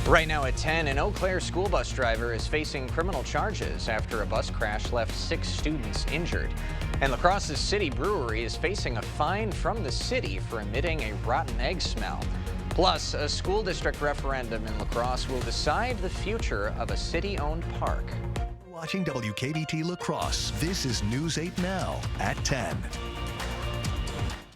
Right now at 10, an Eau Claire school bus driver is facing criminal charges after a bus crash left 6 students injured. And La Crosse's City Brewery is facing a fine from the city for emitting a rotten egg smell. Plus, a school district referendum in La Crosse will decide the future of a city-owned park. Watching WKBT La Crosse, this is News 8 Now at 10.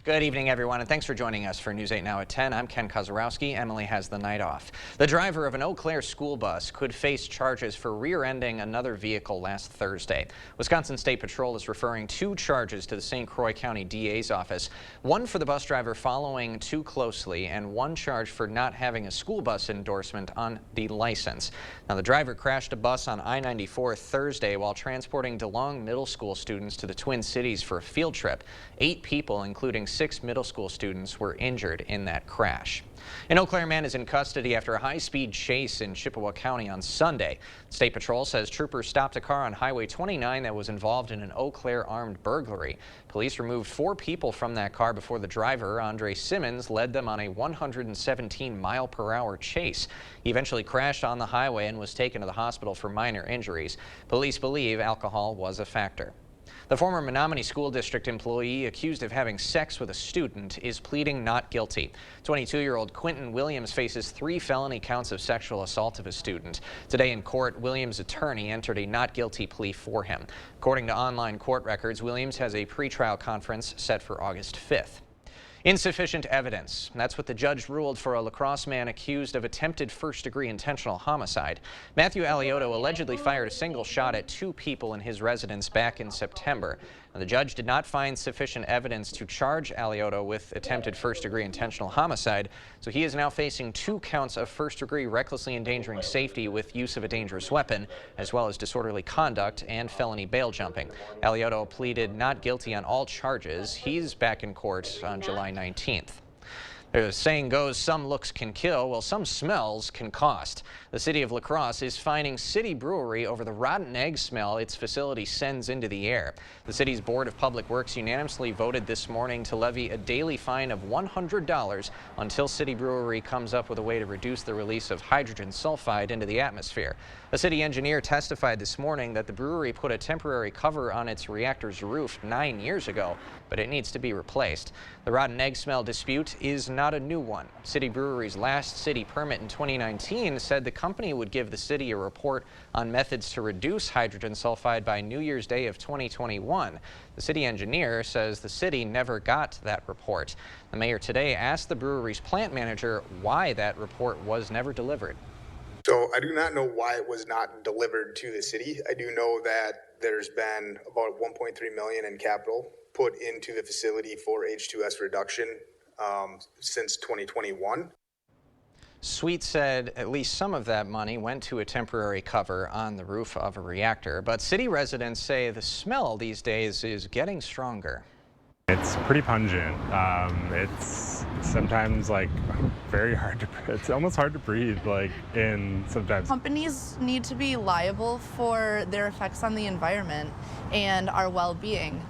Good evening, everyone, and thanks for joining us for News 8 Now at 10. I'm Ken Kozorowski. Emily has the night off. The driver of an Eau Claire school bus could face charges for rear-ending another vehicle last Thursday. Wisconsin State Patrol is referring 2 charges to the St. Croix County DA's office, one for the bus driver following too closely and 1 charge for not having a school bus endorsement on the license. Now, the driver crashed a bus on I-94 Thursday while transporting DeLong Middle School students to the Twin Cities for a field trip. 8 people, including 6 middle school students, were injured in that crash. An Eau Claire man is in custody after a high-speed chase in Chippewa County on Sunday. State Patrol says troopers stopped a car on Highway 29 that was involved in an Eau Claire armed burglary. Police removed 4 people from that car before the driver, Andre Simmons, led them on a 117-mile-per-hour chase. He eventually crashed on the highway and was taken to the hospital for minor injuries. Police believe alcohol was a factor. The former Menominee School District employee accused of having sex with a student is pleading not guilty. 22-year-old Quentin Williams faces 3 felony counts of sexual assault of a student. Today in court, Williams' attorney entered a not guilty plea for him. According to online court records, Williams has a pretrial conference set for August 5th. Insufficient evidence. That's what the judge ruled for a La Crosse man accused of attempted first-degree intentional homicide. Matthew Alioto allegedly fired a single shot at 2 people in his residence back in September. Now, the judge did not find sufficient evidence to charge Alioto with attempted first-degree intentional homicide, so he is now facing 2 counts of first-degree recklessly endangering safety with use of a dangerous weapon, as well as disorderly conduct and felony bail jumping. Alioto pleaded not guilty on all charges. He's back in court on July 19th. The saying goes, some looks can kill, well, some smells can cost. The city of La Crosse is fining City Brewery over the rotten egg smell its facility sends into the air. The city's Board of Public Works unanimously voted this morning to levy a daily fine of $100 until City Brewery comes up with a way to reduce the release of hydrogen sulfide into the atmosphere. A city engineer testified this morning that the brewery put a temporary cover on its reactor's roof 9 years ago, but it needs to be replaced. The rotten egg smell dispute is not a new one. City Brewery's last city permit in 2019 said the company would give the city a report on methods to reduce hydrogen sulfide by New Year's Day of 2021. The city engineer says the city never got that report. The mayor today asked the brewery's plant manager why that report was never delivered. So I do not know why it was not delivered to the city. I do know that there's been about $1.3 million in capital put into the facility for H2S reduction since 2021. Sweet said at least some of that money went to a temporary cover on the roof of a reactor, but city residents say the smell these days is getting stronger. It's pretty pungent. It's sometimes like very hard to, it's almost hard to breathe sometimes. Companies need to be liable for their effects on the environment and our well-being.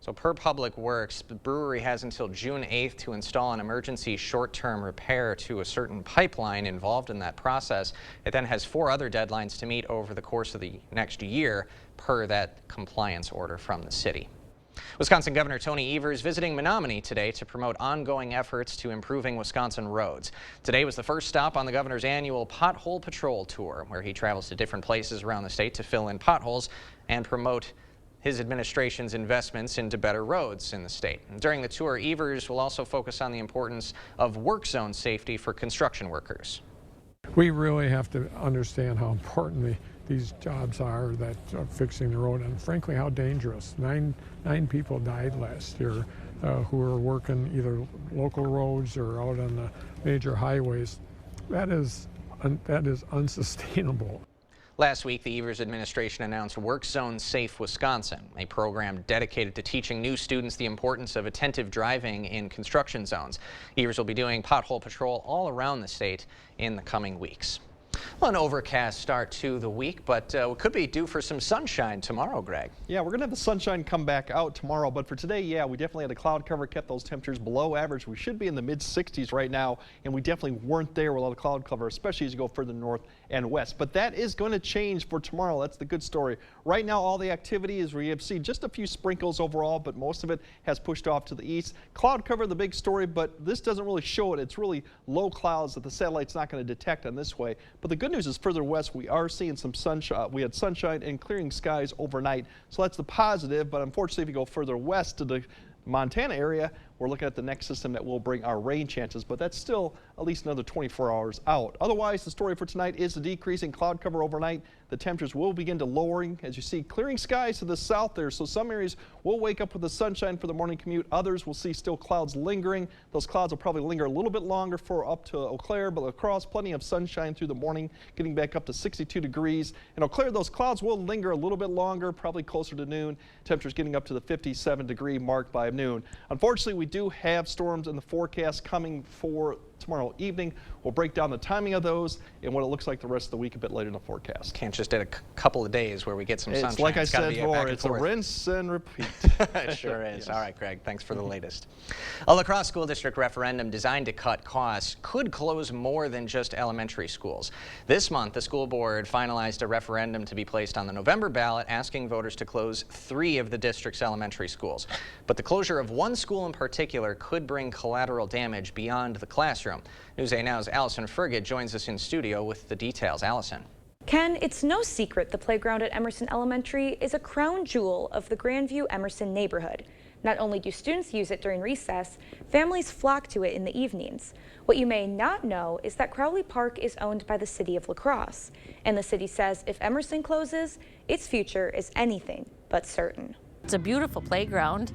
So per Public Works, the brewery has until June 8th to install an emergency short-term repair to a certain pipeline involved in that process. It then has 4 other deadlines to meet over the course of the next year per that compliance order from the city. Wisconsin Governor Tony Evers visiting Menominee today to promote ongoing efforts to improving Wisconsin roads. Today was the first stop on the governor's annual Pothole Patrol Tour, where he travels to different places around the state to fill in potholes and promote his administration's investments into better roads in the state. And during the tour, Evers will also focus on the importance of work zone safety for construction workers. We really have to understand how important these jobs are that are fixing the road, and frankly how dangerous. Nine people died last year who were working either local roads or out on the major highways. That is unsustainable. Last week, the Evers administration announced Work Zone Safe Wisconsin, a program dedicated to teaching new students the importance of attentive driving in construction zones. Evers will be doing pothole patrol all around the state in the coming weeks. Well, an overcast start to the week, but we could be due for some sunshine tomorrow, Greg. Yeah, we're going to have the sunshine come back out tomorrow, but for today, yeah, we definitely had a cloud cover, kept those temperatures below average. We should be in the mid-60s right now, and we definitely weren't there with all the cloud cover, especially as you go further north and west. But that is going to change for tomorrow. That's the good story. Right now, all the activity is we have seen just a few sprinkles overall, but most of it has pushed off to the east. Cloud cover, the big story, but this doesn't really show it. It's really low clouds that the satellite's not going to detect on this way. But the good news is further west, we are seeing some sunshine. We had sunshine and clearing skies overnight. So that's the positive, but unfortunately, if you go further west to the Montana area, we're looking at the next system that will bring our rain chances, but that's still at least another 24 hours out. Otherwise, the story for tonight is the decrease in cloud cover overnight. The temperatures will begin to lowering as you see clearing skies to the south there. So some areas will wake up with the sunshine for the morning commute. Others will see still clouds lingering. Those clouds will probably linger a little bit longer for up to Eau Claire, but across plenty of sunshine through the morning, getting back up to 62 degrees. In Eau Claire, those clouds will linger a little bit longer, probably closer to noon. Temperatures getting up to the 57-degree mark by noon. Unfortunately, we do have storms in the forecast coming for tomorrow evening. We'll break down the timing of those and what it looks like the rest of the week a bit later in the forecast. Can't just get a couple of days where we get some sunshine. It's like I said before, it's a forth. Rinse and repeat. It sure is. Yes. All right, Greg, thanks for the latest. A La Crosse School District referendum designed to cut costs could close more than just elementary schools. This month, the school board finalized a referendum to be placed on the November ballot asking voters to close 3 of the district's elementary schools. But the closure of one school in particular could bring collateral damage beyond the classroom. News 8 Now's Allison Fergit joins us in studio with the details. Allison. Ken, it's no secret the playground at Emerson Elementary is a crown jewel of the Grandview-Emerson neighborhood. Not only do students use it during recess, families flock to it in the evenings. What you may not know is that Crowley Park is owned by the city of La Crosse, and the city says if Emerson closes, its future is anything but certain. It's a beautiful playground,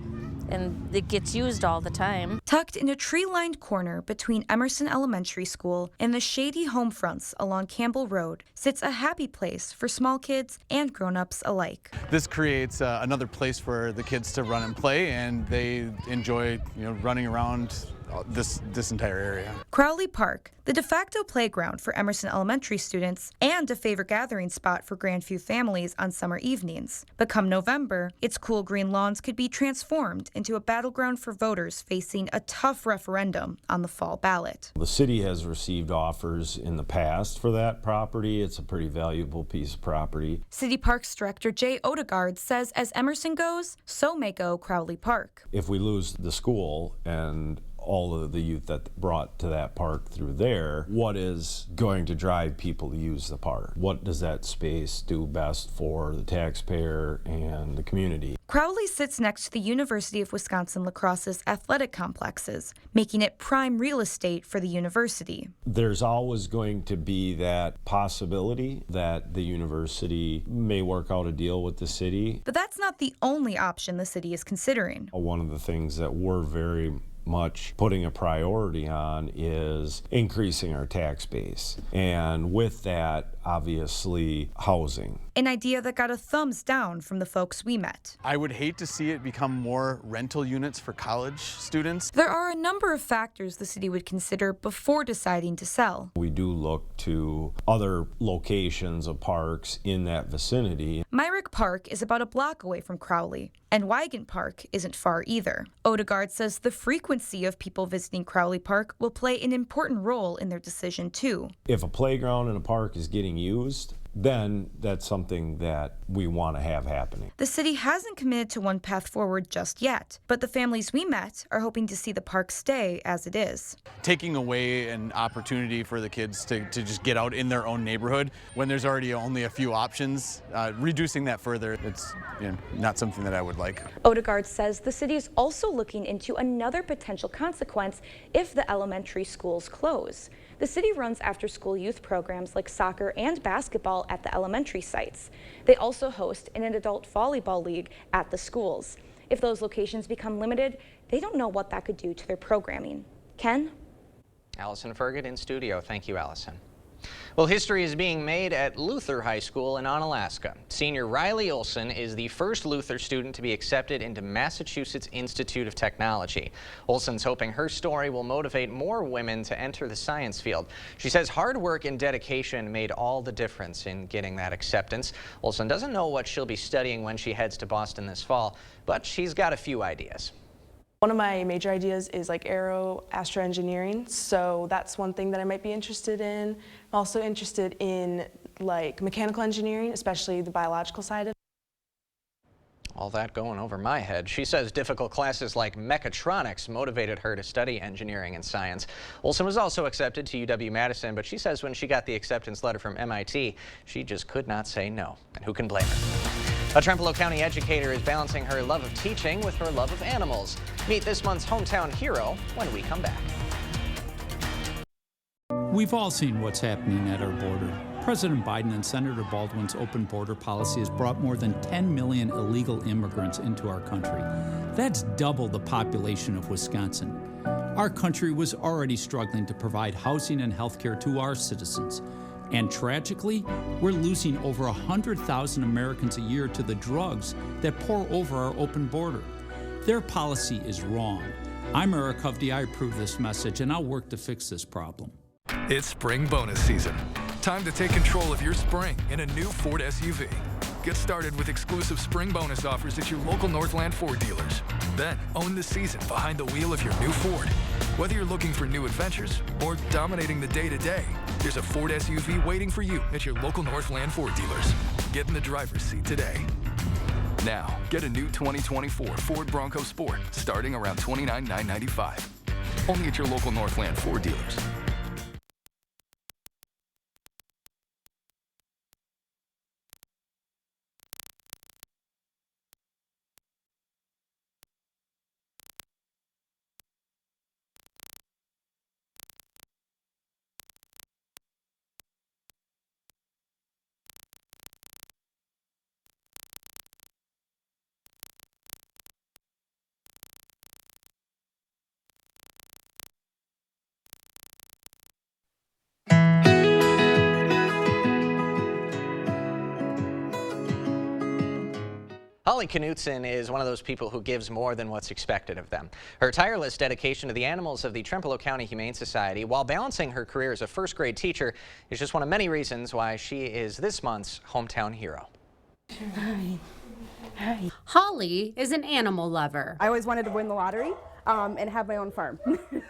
and it gets used all the time. Tucked in a tree-lined corner between Emerson Elementary School and the shady home fronts along Campbell Road sits a happy place for small kids and grown-ups alike. This creates another place for the kids to run and play, and they enjoy, running around this entire area. Crowley Park, the de facto playground for Emerson Elementary students and a favorite gathering spot for Grandview families on summer evenings. But come November, its cool green lawns could be transformed into a battleground for voters facing a tough referendum on the fall ballot. The city has received offers in the past for that property. It's a pretty valuable piece of property. City Parks Director Jay Odegaard says as Emerson goes, so may go Crowley Park. If we lose the school and all of the youth that brought to that park through there, what is going to drive people to use the park? What does that space do best for the taxpayer and the community? Crowley sits next to the University of Wisconsin-La Crosse's athletic complexes, making it prime real estate for the university. There's always going to be that possibility that the university may work out a deal with the city. But that's not the only option the city is considering. One of the things that we're very much putting a priority on is increasing our tax base, and with that, obviously, housing. An idea that got a thumbs down from the folks we met. I would hate to see it become more rental units for college students. There are a number of factors the city would consider before deciding to sell. We do look to other locations of parks in that vicinity. Myrick Park is about a block away from Crowley, and Wygant Park isn't far either. Odegaard says the frequency of people visiting Crowley Park will play an important role in their decision too. If a playground in a park is getting used, then that's something that we want to have happening. The city hasn't committed to one path forward just yet, but the families we met are hoping to see the park stay as it is. Taking away an opportunity for the kids to just get out in their own neighborhood when there's already only a few options, reducing that further, it's not something that I would like. Odegaard says the city is also looking into another potential consequence if the elementary schools close. The city runs after-school youth programs like soccer and basketball at the elementary sites. They also host an adult volleyball league at the schools. If those locations become limited, they don't know what that could do to their programming. Ken? Allison Fergit in studio. Thank you, Allison. Well, history is being made at Luther High School in Onalaska. Senior Riley Olson is the first Luther student to be accepted into Massachusetts Institute of Technology. Olson's hoping her story will motivate more women to enter the science field. She says hard work and dedication made all the difference in getting that acceptance. Olson doesn't know what she'll be studying when she heads to Boston this fall, but she's got a few ideas. One of my major ideas is like astroengineering, so that's one thing that I might be interested in. I'm also interested in like mechanical engineering, especially the biological side of it. All that going over my head. She says difficult classes like mechatronics motivated her to study engineering and science. Olson was also accepted to UW-Madison, but she says when she got the acceptance letter from MIT, she just could not say no. And who can blame her? A Trempealeau County educator is balancing her love of teaching with her love of animals. Meet this month's hometown hero when we come back. We've all seen what's happening at our border. President Biden and Senator Baldwin's open border policy has brought more than 10 million illegal immigrants into our country. That's double the population of Wisconsin. Our country was already struggling to provide housing and health care to our citizens. And tragically, we're losing over 100,000 Americans a year to the drugs that pour over our open border. Their policy is wrong. I'm Eric Hovde. I approve this message, and I'll work to fix this problem. It's spring bonus season. Time to take control of your spring in a new Ford SUV. Get started with exclusive spring bonus offers at your local Northland Ford dealers. Then own the season behind the wheel of your new Ford. Whether you're looking for new adventures or dominating the day-to-day, there's a Ford SUV waiting for you at your local Northland Ford dealers. Get in the driver's seat today. Now, get a new 2024 Ford Bronco Sport starting around $29,995. Only at your local Northland Ford dealers. Holly Knutson is one of those people who gives more than what's expected of them. Her tireless dedication to the animals of the Trempealeau County Humane Society while balancing her career as a first-grade teacher is just one of many reasons why she is this month's hometown hero. Hi. Holly is an animal lover. I always wanted to win the lottery and have my own farm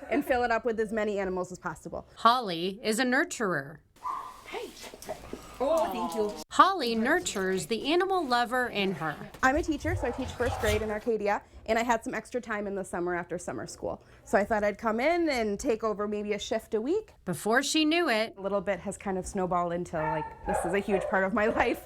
and fill it up with as many animals as possible. Holly is a nurturer. Hey. Oh, thank you. Holly nurtures the animal lover in her. I'm a teacher, so I teach first grade in Arcadia, and I had some extra time in the summer after summer school. So I thought I'd come in and take over maybe a shift a week. Before she knew it, a little bit has kind of snowballed into like, this is a huge part of my life.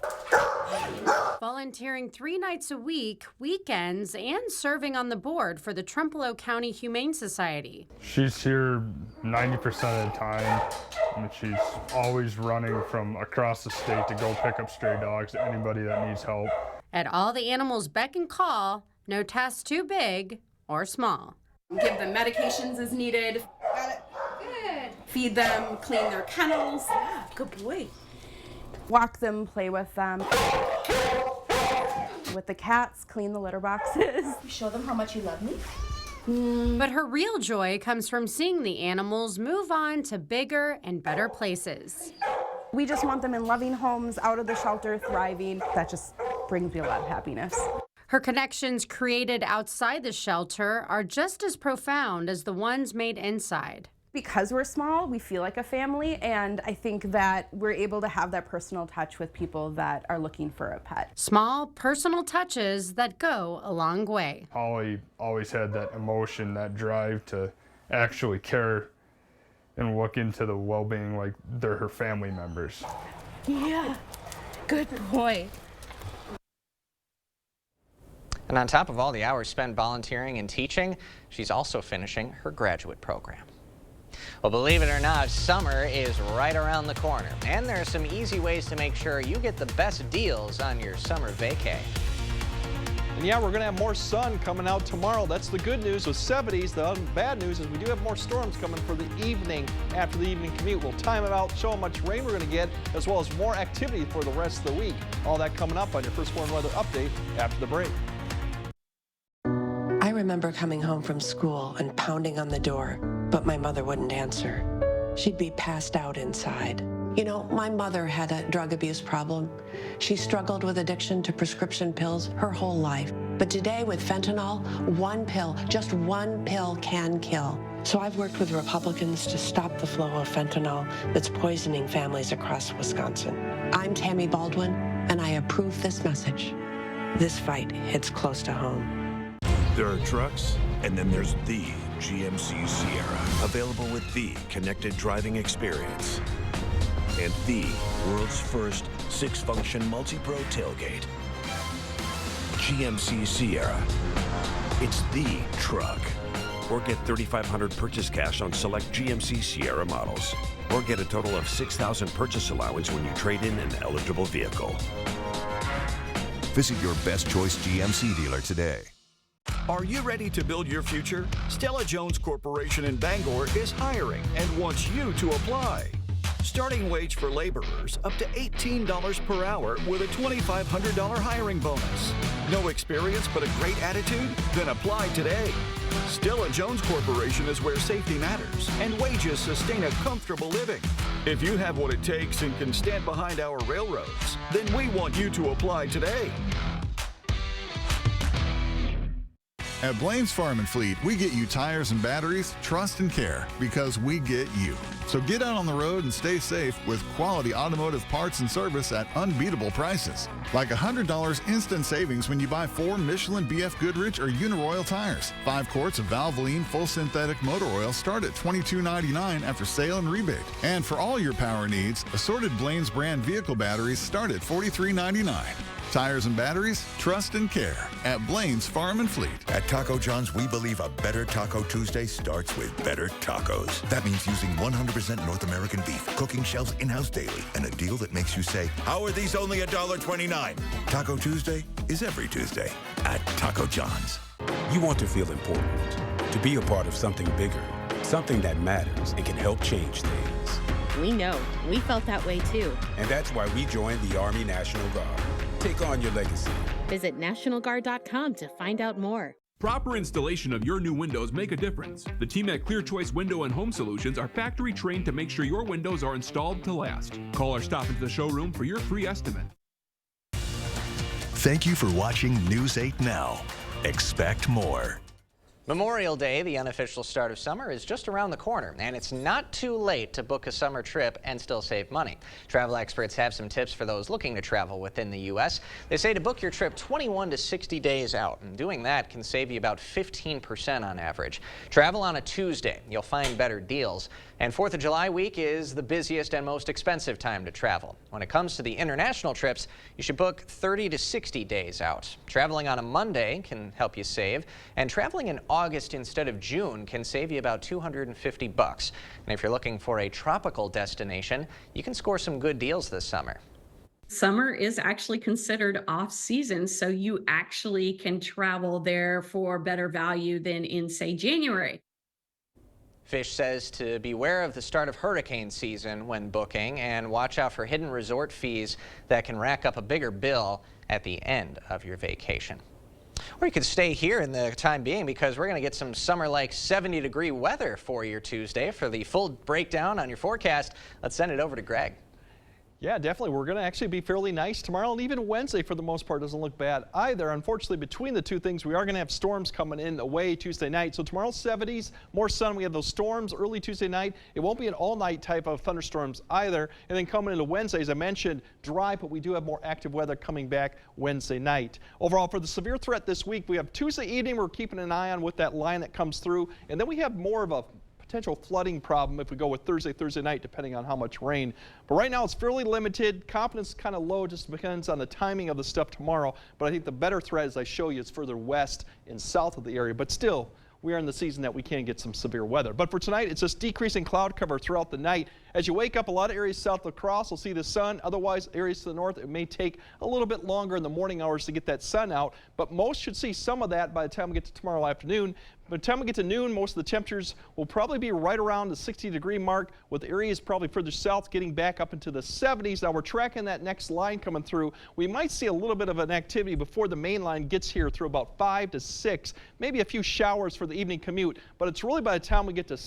Volunteering 3 nights a week, weekends, and serving on the board for the Trempealeau County Humane Society. She's here 90% of the time. And she's always running from across the state to go pick up stray dogs to anybody that needs help. At all the animals' beck and call, no task too big or small. Give them medications as needed. Got it. Good. Feed them, clean their kennels. Yeah, good boy. Walk them, play with them. With the cats, clean the litter boxes. Show them how much you love me. But her real joy comes from seeing the animals move on to bigger and better places. We just want them in loving homes, out of the shelter, thriving. That just brings me a lot of happiness. Her connections created outside the shelter are just as profound as the ones made inside. Because we're small, we feel like a family, and I think that we're able to have that personal touch with people that are looking for a pet. Small, personal touches that go a long way. Holly always had that emotion, that drive to actually care and look into the well-being like they're her family members. Yeah, good boy. And on top of all the hours spent volunteering and teaching, she's also finishing her graduate program. Well, believe it or not, summer is right around the corner, and there are some easy ways to make sure you get the best deals on your summer vacay. And yeah, we're going to have more sun coming out tomorrow. That's the good news with 70s. The bad news is we do have more storms coming for the evening after the evening commute. We'll time it out, show how much rain we're going to get, as well as more activity for the rest of the week. All that coming up on your First Warn Weather Update after the break. I remember coming home from school and pounding on the door, but my mother wouldn't answer. She'd be passed out inside. You know, my mother had a drug abuse problem. She struggled with addiction to prescription pills her whole life. But today with fentanyl, one pill, just one pill can kill. So I've worked with Republicans to stop the flow of fentanyl that's poisoning families across Wisconsin. I'm Tammy Baldwin, and I approve this message. This fight hits close to home. There are trucks, and then there's the GMC Sierra, available with the connected driving experience and the world's first 6-function multi-pro tailgate. GMC Sierra. It's the truck. Or get $3,500 purchase cash on select GMC Sierra models. Or get a total of $6,000 purchase allowance when you trade in an eligible vehicle. Visit your best choice GMC dealer today. Are you ready to build your future? Stella Jones Corporation in Bangor is hiring and wants you to apply. Starting wage for laborers up to $18 per hour with a $2,500 hiring bonus. No experience but a great attitude? Then apply today. Stella Jones Corporation is where safety matters and wages sustain a comfortable living. If you have what it takes and can stand behind our railroads, then we want you to apply today. At Blaine's Farm and Fleet, we get you tires and batteries, trust and care, because we get you. So get out on the road and stay safe with quality automotive parts and service at unbeatable prices. Like $100 instant savings when you buy 4 Michelin, BF Goodrich, or Uniroyal tires. 5 quarts of Valvoline full synthetic motor oil start at $22.99 after sale and rebate. And for all your power needs, assorted Blaine's brand vehicle batteries start at $43.99. Tires and batteries, trust and care at Blaine's Farm and Fleet. At Taco John's, we believe a better Taco Tuesday starts with better tacos. That means using 100% North American beef, cooking shells in-house daily, and a deal that makes you say, how are these only $1.29? Taco Tuesday is every Tuesday at Taco John's. You want to feel important, to be a part of something bigger, something that matters and can help change things. We know. We felt that way too. And that's why we joined the Army National Guard. Take on your legacy. Visit NationalGuard.com to find out more. Proper installation of your new windows make a difference. The team at Clear Choice Window and Home Solutions are factory trained to make sure your windows are installed to last. Call or stop into the showroom for your free estimate. Thank you for watching News 8 Now. Expect more. Memorial Day, the unofficial start of summer, is just around the corner, and it's not too late to book a summer trip and still save money. Travel experts have some tips for those looking to travel within the U.S. They say to book your trip 21 to 60 days out, and doing that can save you about 15% on average. Travel on a Tuesday. You'll find better deals. And 4th of July week is the busiest and most expensive time to travel. When it comes to the international trips, you should book 30 to 60 days out. Traveling on a Monday can help you save, and traveling in August instead of June can save you about $250. And if you're looking for a tropical destination, you can score some good deals this summer. Summer is actually considered off season, so you actually can travel there for better value than in, say, January. Fish says to beware of the start of hurricane season when booking and watch out for hidden resort fees that can rack up a bigger bill at the end of your vacation. Or you could stay here in the time being because we're going to get some summer-like 70-degree weather for your Tuesday. For the full breakdown on your forecast, let's send it over to Greg. Yeah, definitely. We're going to actually be fairly nice tomorrow, and even Wednesday for the most part doesn't look bad either. Unfortunately, between the two things, we are going to have storms coming in away Tuesday night. So tomorrow 70s, more sun. We have those storms early Tuesday night. It won't be an all-night type of thunderstorms either. And then coming into Wednesday, as I mentioned, dry, but we do have more active weather coming back Wednesday night. Overall, for the severe threat this week, we have Tuesday evening. We're keeping an eye on with that line that comes through. And then we have more of a potential flooding problem if we go with Thursday night, depending on how much rain. But right now it's fairly limited. Confidence kind of low, just depends on the timing of the stuff tomorrow. But I think the better threat, as I show you, is further west and south of the area. But still, we are in the season that we can get some severe weather. But for tonight, it's just decreasing cloud cover throughout the night. As you wake up, a lot of areas south of La Crosse will see the sun. Otherwise, areas to the north, it may take a little bit longer in the morning hours to get that sun out, but most should see some of that by the time we get to tomorrow afternoon. By the time we get to noon, most of the temperatures will probably be right around the 60-degree mark, with areas probably further south getting back up into the 70s. Now we're tracking that next line coming through. We might see a little bit of an activity before the main line gets here through about 5 to 6, maybe a few showers for the evening commute, but it's really by the time we get to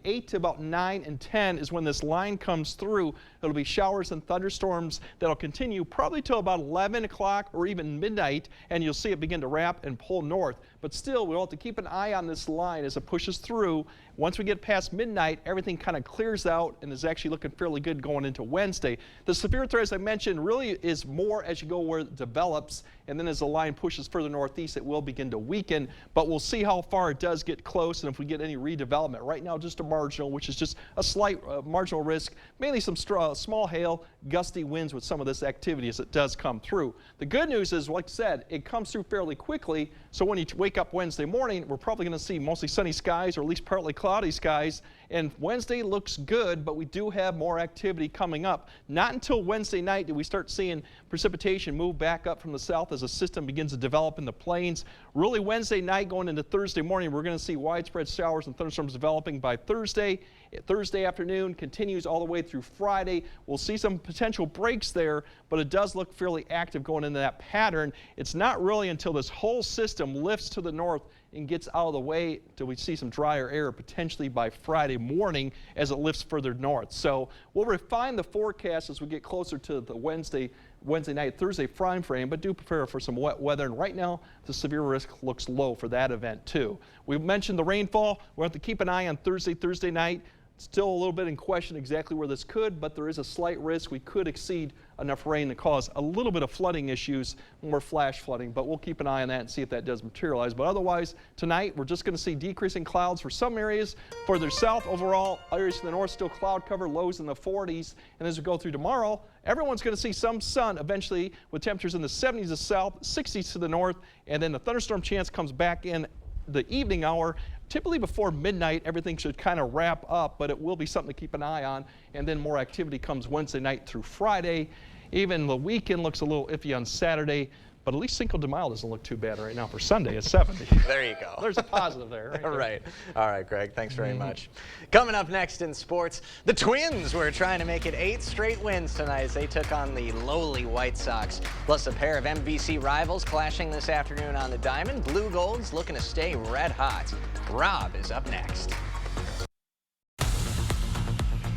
8 to about 9 and 10 is when this line comes through. It'll be showers and thunderstorms that'll continue probably till about 11 o'clock or even midnight, and you'll see it begin to wrap and pull north. But still, we'll have to keep an eye on this line as it pushes through. Once we get past midnight, everything kind of clears out and is actually looking fairly good going into Wednesday. The severe threat, as I mentioned, really is more as you go where it develops, and then as the line pushes further northeast, it will begin to weaken. But we'll see how far it does get close and if we get any redevelopment. Right now, just a marginal, which is just a slight marginal risk, mainly some small hail, gusty winds with some of this activity as it does come through. The good news is, like I said, it comes through fairly quickly, so when you wake up Wednesday morning, we're probably going to see mostly sunny skies or at least partly cloudy skies, and Wednesday looks good, but we do have more activity coming up. Not until Wednesday night do we start seeing precipitation move back up from the south as a system begins to develop in the plains. Really, Wednesday night going into Thursday morning, we're going to see widespread showers and thunderstorms developing by Thursday. Thursday afternoon continues all the way through Friday. We'll see some potential breaks there, but it does look fairly active going into that pattern. It's not really until this whole system lifts to the north and gets out of the way till we see some drier air potentially by Friday morning as it lifts further north. So we'll refine the forecast as we get closer to the Wednesday night, Thursday prime frame, but do prepare for some wet weather. And right now, the severe risk looks low for that event too. We've mentioned the rainfall. We'll have to keep an eye on Thursday night. Still a little bit in question exactly where this could, but there is a slight risk we could exceed enough rain to cause a little bit of flooding issues, more flash flooding, but we'll keep an eye on that and see if that does materialize. But otherwise, tonight we're just going to see decreasing clouds for some areas. Further south, overall, areas to the north still cloud cover, lows in the 40s. And as we go through tomorrow, everyone's going to see some sun eventually with temperatures in the 70s to the south, 60s to the north, and then the thunderstorm chance comes back in the evening hour. Typically before midnight, everything should kind of wrap up, but it will be something to keep an eye on. And then more activity comes Wednesday night through Friday. Even the weekend looks a little iffy on Saturday, but at least Cinco de Mayo doesn't look too bad right now for Sunday at 70. There you go. There's a positive there. Right. All right, Greg, thanks very much. Coming up next in sports, the Twins were trying to make it 8 straight wins tonight as they took on the lowly White Sox. Plus a pair of MVC rivals clashing this afternoon on the diamond. Blue Gold's looking to stay red hot. Rob is up next.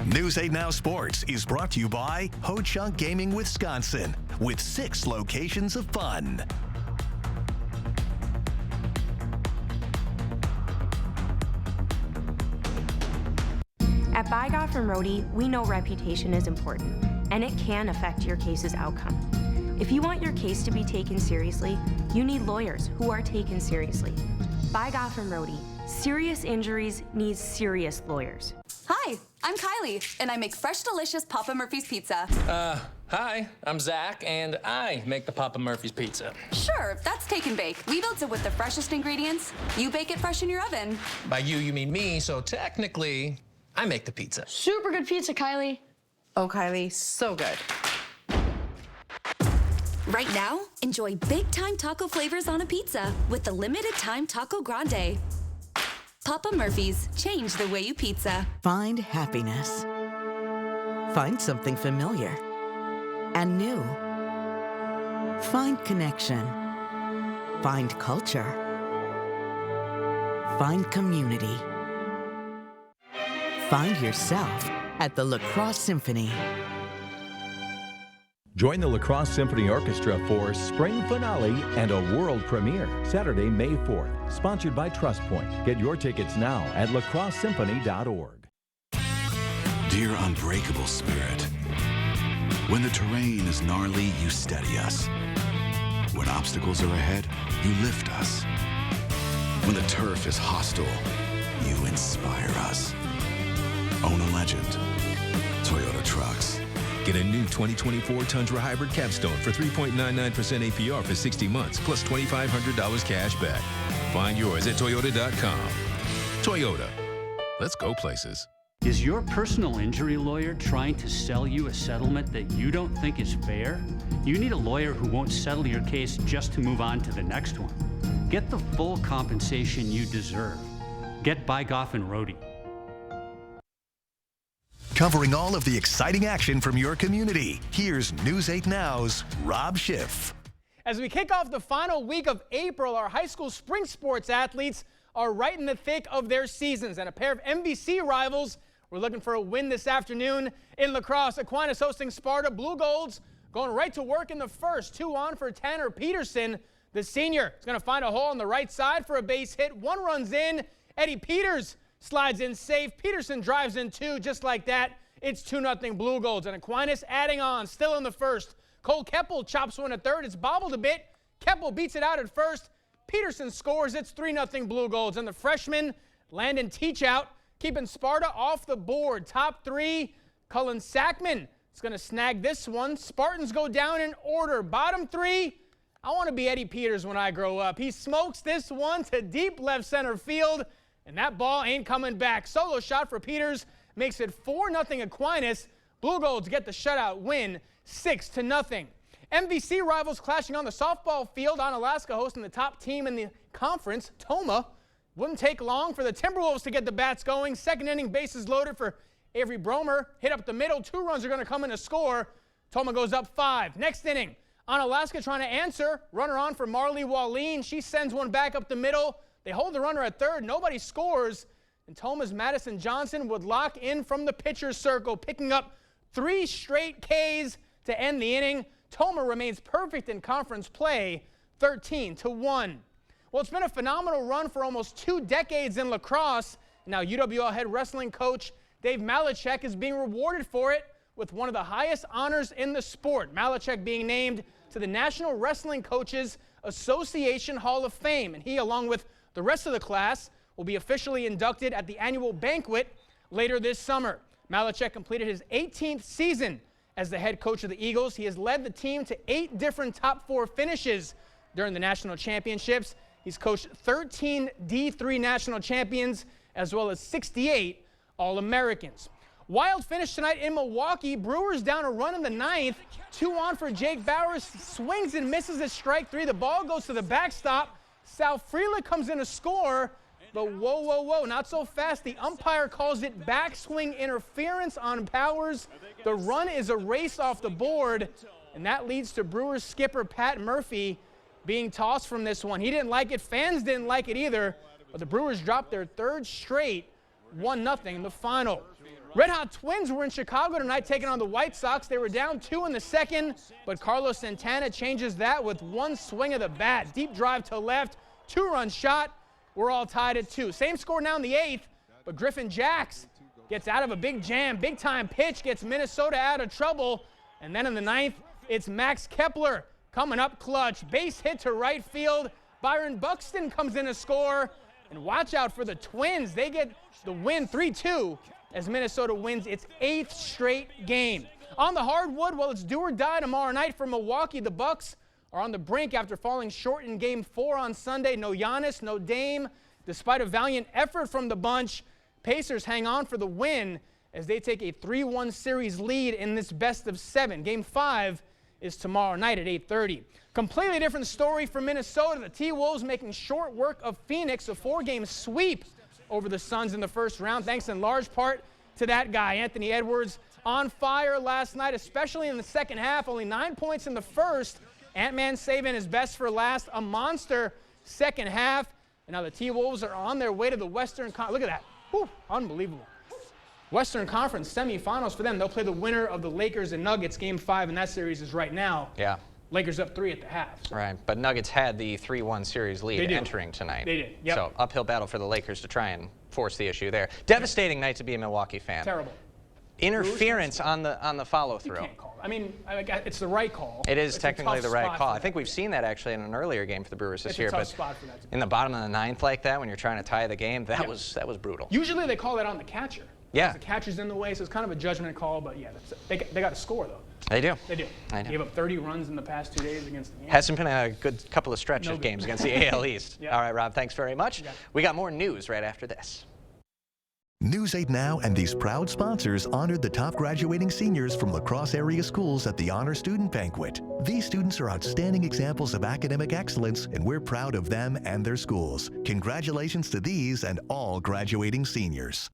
News 8 Now Sports is brought to you by Ho Chunk Gaming Wisconsin, with 6 locations of fun. At By Goffin Rohde, we know reputation is important, and it can affect your case's outcome. If you want your case to be taken seriously, you need lawyers who are taken seriously. By Goffin Rohde, serious injuries need serious lawyers. Hi, I'm Kylie, and I make fresh, delicious Papa Murphy's pizza. Hi, I'm Zach, and I make the Papa Murphy's pizza. Sure, that's take and bake. We built it with the freshest ingredients. You bake it fresh in your oven. By you mean me, so technically, I make the pizza. Super good pizza, Kylie. Oh, Kylie, so good. Right now, enjoy big-time taco flavors on a pizza with the limited-time Taco Grande. Papa Murphy's, change the way you pizza. Find happiness. Find something familiar and new. Find connection. Find culture. Find community. Find yourself at the La Crosse Symphony. Join the La Crosse Symphony Orchestra for Spring Finale and a world premiere, Saturday, May 4th. Sponsored by TrustPoint. Get your tickets now at lacrossesymphony.org. Dear unbreakable spirit, when the terrain is gnarly, you steady us. When obstacles are ahead, you lift us. When the turf is hostile, you inspire us. Own a legend. Toyota Trucks. Get a new 2024 Tundra Hybrid Capstone for 3.99% APR for 60 months, plus $2,500 cash back. Find yours at Toyota.com. Toyota. Let's go places. Is your personal injury lawyer trying to sell you a settlement that you don't think is fair? You need a lawyer who won't settle your case just to move on to the next one. Get the full compensation you deserve. Get Bygoff and Rohde. Covering all of the exciting action from your community, here's News 8 Now's Rob Schiff. As we kick off the final week of April, our high school spring sports athletes are right in the thick of their seasons, and a pair of MVC rivals were looking for a win this afternoon in lacrosse. Aquinas hosting Sparta. Blue Golds going right to work in the first. 2 on for Tanner Peterson. The senior is going to find a hole on the right side for a base hit. 1 runs in. Eddie Peters slides in safe. Peterson drives in 2 just like that. It's 2-0 Blue Golds, and Aquinas adding on still in the first. Cole Keppel chops one at third. It's bobbled a bit. Keppel beats it out at first. Peterson scores. It's 3-0 Blue Golds, and the freshman Landon Teachout keeping Sparta off the board. Top 3, Cullen Sackman is going to snag this one. Spartans go down in order. Bottom 3, I want to be Eddie Peters when I grow up. He smokes this one to deep left center field, and that ball ain't coming back. Solo shot for Peters makes it 4-0 Aquinas. Blue Golds get the shutout win, 6-0. MVC rivals clashing on the softball field. Onalaska hosting the top team in the conference, Toma. Wouldn't take long for the Timberwolves to get the bats going. Second inning, bases loaded for Avery Bromer. Hit up the middle. 2 runs are going to come in to score. Toma goes up 5. Next inning, Onalaska trying to answer. Runner on for Marley Wallin. She sends one back up the middle. They hold the runner at third. Nobody scores. And Toma's Madison Johnson would lock in from the pitcher's circle, picking up 3 straight Ks to end the inning. Toma remains perfect in conference play, 13-1. Well, it's been a phenomenal run for almost 2 decades in lacrosse. Now UWL head wrestling coach Dave Malachek is being rewarded for it with one of the highest honors in the sport. Malachek being named to the National Wrestling Coaches Association Hall of Fame. And he, along with the rest of the class, will be officially inducted at the annual banquet later this summer. Malachek completed his 18th season as the head coach of the Eagles. He has led the team to 8 different top 4 finishes during the national championships. He's coached 13 D3 national champions as well as 68 All-Americans. Wild finish tonight in Milwaukee. Brewers down a run in the 9th. 2 on for Jake Bowers. Swings and misses at strike 3. The ball goes to the backstop. Sal Frelick comes in to score. But whoa, not so fast. The umpire calls it backswing interference on Bowers. The run is erased off the board, and that leads to Brewers skipper Pat Murphy being tossed from this one. He didn't like it. Fans didn't like it either. But the Brewers dropped their 3rd straight, 1-0 in the final. Red Hot Twins were in Chicago tonight taking on the White Sox. They were down 2 in the 2nd, but Carlos Santana changes that with 1 swing of the bat. Deep drive to left, 2-run shot. We're all tied at 2. Same score now in the 8th, but Griffin Jacks gets out of a big jam. Big-time pitch gets Minnesota out of trouble. And then in the 9th, it's Max Kepler coming up clutch. Base hit to right field. Byron Buxton comes in to score. And watch out for the Twins. They get the win 3-2 as Minnesota wins its 8th straight game. On the hardwood, well, it's do or die tomorrow night for Milwaukee. The Bucks are on the brink after falling short in Game 4 on Sunday. No Giannis, no Dame. Despite a valiant effort from the bunch, Pacers hang on for the win as they take a 3-1 series lead in this best-of-7. Game 5 is tomorrow night at 8:30. Completely different story for Minnesota. The T-Wolves making short work of Phoenix, a 4-game sweep over the Suns in the first round, thanks in large part to that guy, Anthony Edwards, on fire last night, especially in the second half. Only 9 points in the first. Ant-Man saving his best for last. A monster second half. And now the T-Wolves are on their way to the Western Conference. Look at that. Whew, unbelievable. Western Conference semifinals for them. They'll play the winner of the Lakers and Nuggets. Game 5 in that series is right now. Yeah. Lakers up 3 at the half. So. Right, but Nuggets had the 3-1 series lead entering tonight. They did, yep. So uphill battle for the Lakers to try and force the issue there. Devastating night to be a Milwaukee fan. Terrible. Interference on the follow-through. You can't call it. I mean, it's the right call. It is technically the right call. I think we've seen that actually in an earlier game for the Brewers this year. It's a tough spot for that. In the bottom of the 9th like that, when you're trying to tie the game, that was brutal. Usually they call that on the catcher. Yeah. The catcher's in the way, so it's kind of a judgment call. But yeah, they got to score though. They do. They do. I know. Gave up 30 runs in the past 2 days against the Yankees. Hasn't been a good couple of stretch of games against the AL East. Yeah. All right, Rob, thanks very much. We got more news right after this. News 8 Now and these proud sponsors honored the top graduating seniors from La Crosse area schools at the Honor Student Banquet. These students are outstanding examples of academic excellence, and we're proud of them and their schools. Congratulations to these and all graduating seniors.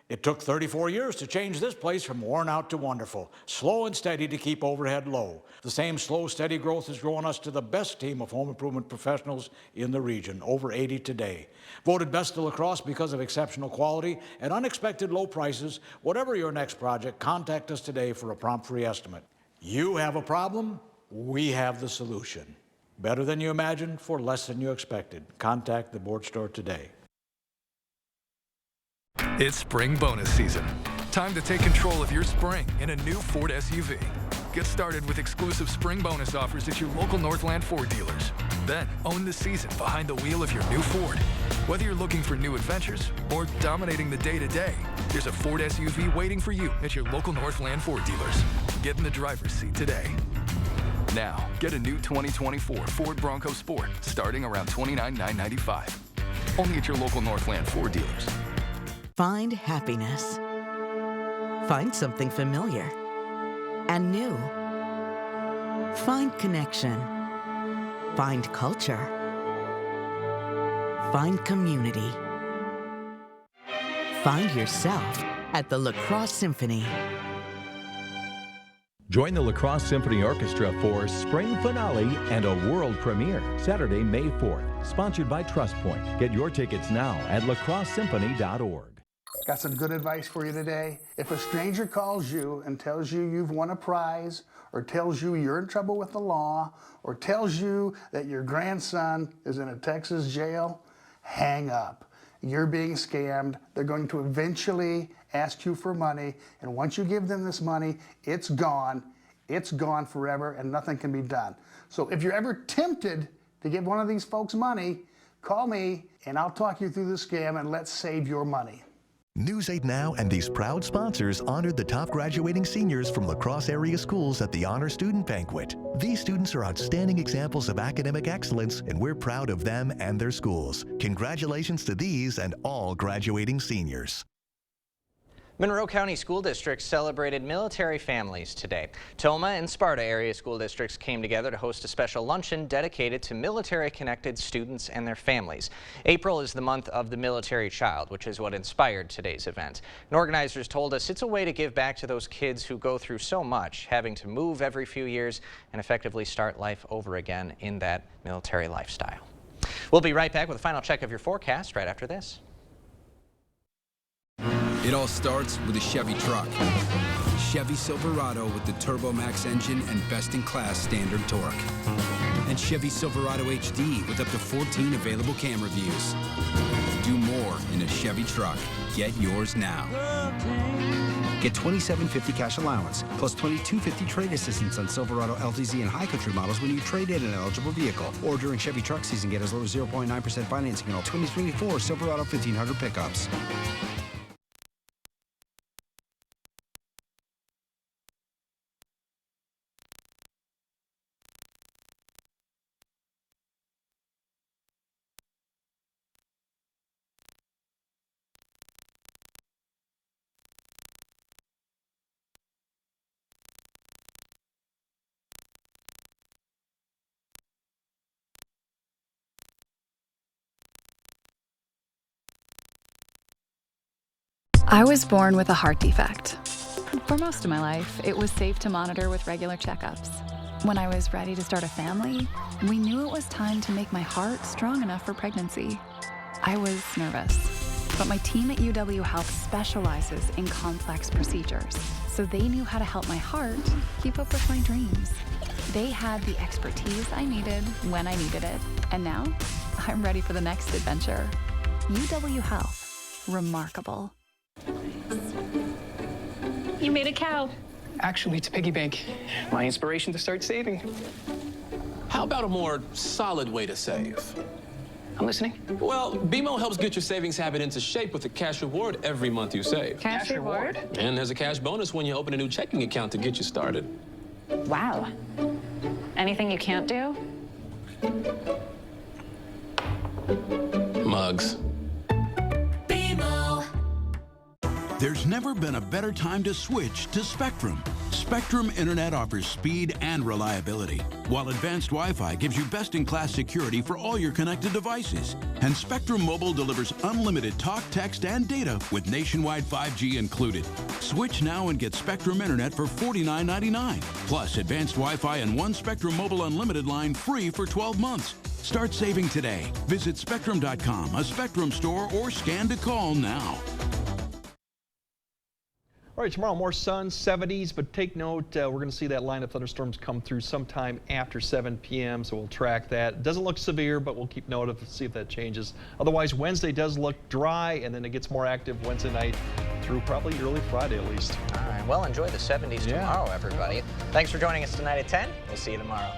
It took 34 years to change this place from worn out to wonderful, slow and steady to keep overhead low. The same slow, steady growth has grown us to the best team of home improvement professionals in the region, over 80 today. Voted best to La Crosse because of exceptional quality and unexpected low prices. Whatever your next project, contact us today for a prompt free estimate. You have a problem, we have the solution. Better than you imagined for less than you expected. Contact the board store today. It's spring bonus season. Time to take control of your spring in a new Ford SUV. Get started with exclusive spring bonus offers at your local Northland Ford dealers. Then own the season behind the wheel of your new Ford. Whether you're looking for new adventures or dominating the day-to-day, there's a Ford SUV waiting for you at your local Northland Ford dealers. Get in the driver's seat today. Now, get a new 2024 Ford Bronco Sport starting around $29,995. Only at your local Northland Ford dealers. Find happiness. Find something familiar and new. Find connection. Find culture. Find community. Find yourself at the La Crosse Symphony. Join the La Crosse Symphony Orchestra for Spring Finale and a world premiere, Saturday, May 4th. Sponsored by TrustPoint. Get your tickets now at lacrossesymphony.org. Got some good advice for you today. If a stranger calls you and tells you you've won a prize, or tells you you're in trouble with the law, or tells you that your grandson is in a Texas jail, hang up. You're being scammed. They're going to eventually ask you for money, and once you give them this money, it's gone. It's gone forever, and nothing can be done. So if you're ever tempted to give one of these folks money, call me, and I'll talk you through the scam, and let's save your money. News 8 Now and these proud sponsors honored the top graduating seniors from La Crosse area schools at the Honor Student Banquet. These students are outstanding examples of academic excellence, and we're proud of them and their schools. Congratulations to these and all graduating seniors. Monroe County School Districts celebrated military families today. Toma and Sparta area school districts came together to host a special luncheon dedicated to military-connected students and their families. April is the month of the military child, which is what inspired today's event. And organizers told us it's a way to give back to those kids who go through so much, having to move every few years and effectively start life over again in that military lifestyle. We'll be right back with a final check of your forecast right after this. It all starts with a Chevy truck. Chevy Silverado with the TurboMax engine and best-in-class standard torque. And Chevy Silverado HD with up to 14 available camera views. Do more in a Chevy truck. Get yours now. Get $2,750 cash allowance, plus $2,250 trade assistance on Silverado LTZ and High Country models when you trade in an eligible vehicle. Or during Chevy truck season, get as low as 0.9% financing on all 2024 Silverado 1500 pickups. I was born with a heart defect. For most of my life, it was safe to monitor with regular checkups. When I was ready to start a family, we knew it was time to make my heart strong enough for pregnancy. I was nervous, but my team at UW Health specializes in complex procedures, so they knew how to help my heart keep up with my dreams. They had the expertise I needed when I needed it, and now I'm ready for the next adventure. UW Health. Remarkable. You made a cow. Actually, it's a piggy bank. My inspiration to start saving. How about a more solid way to save? I'm listening. Well, BMO helps get your savings habit into shape with a cash reward every month you save. Cash reward? And there's a cash bonus when you open a new checking account to get you started. Wow. Anything you can't do? Mugs. There's never been a better time to switch to Spectrum. Spectrum Internet offers speed and reliability, while advanced Wi-Fi gives you best-in-class security for all your connected devices. And Spectrum Mobile delivers unlimited talk, text, and data with nationwide 5G included. Switch now and get Spectrum Internet for $49.99, plus advanced Wi-Fi and one Spectrum Mobile Unlimited line free for 12 months. Start saving today. Visit Spectrum.com, a Spectrum store, or scan to call now. All right, tomorrow more sun, 70s, but take note, we're going to see that line of thunderstorms come through sometime after 7 p.m., so we'll track that. It doesn't look severe, but we'll keep note of it, see if that changes. Otherwise, Wednesday does look dry, and then it gets more active Wednesday night through probably early Friday at least. All right, well, enjoy the 70s tomorrow, everybody. Thanks for joining us tonight at 10. We'll see you tomorrow.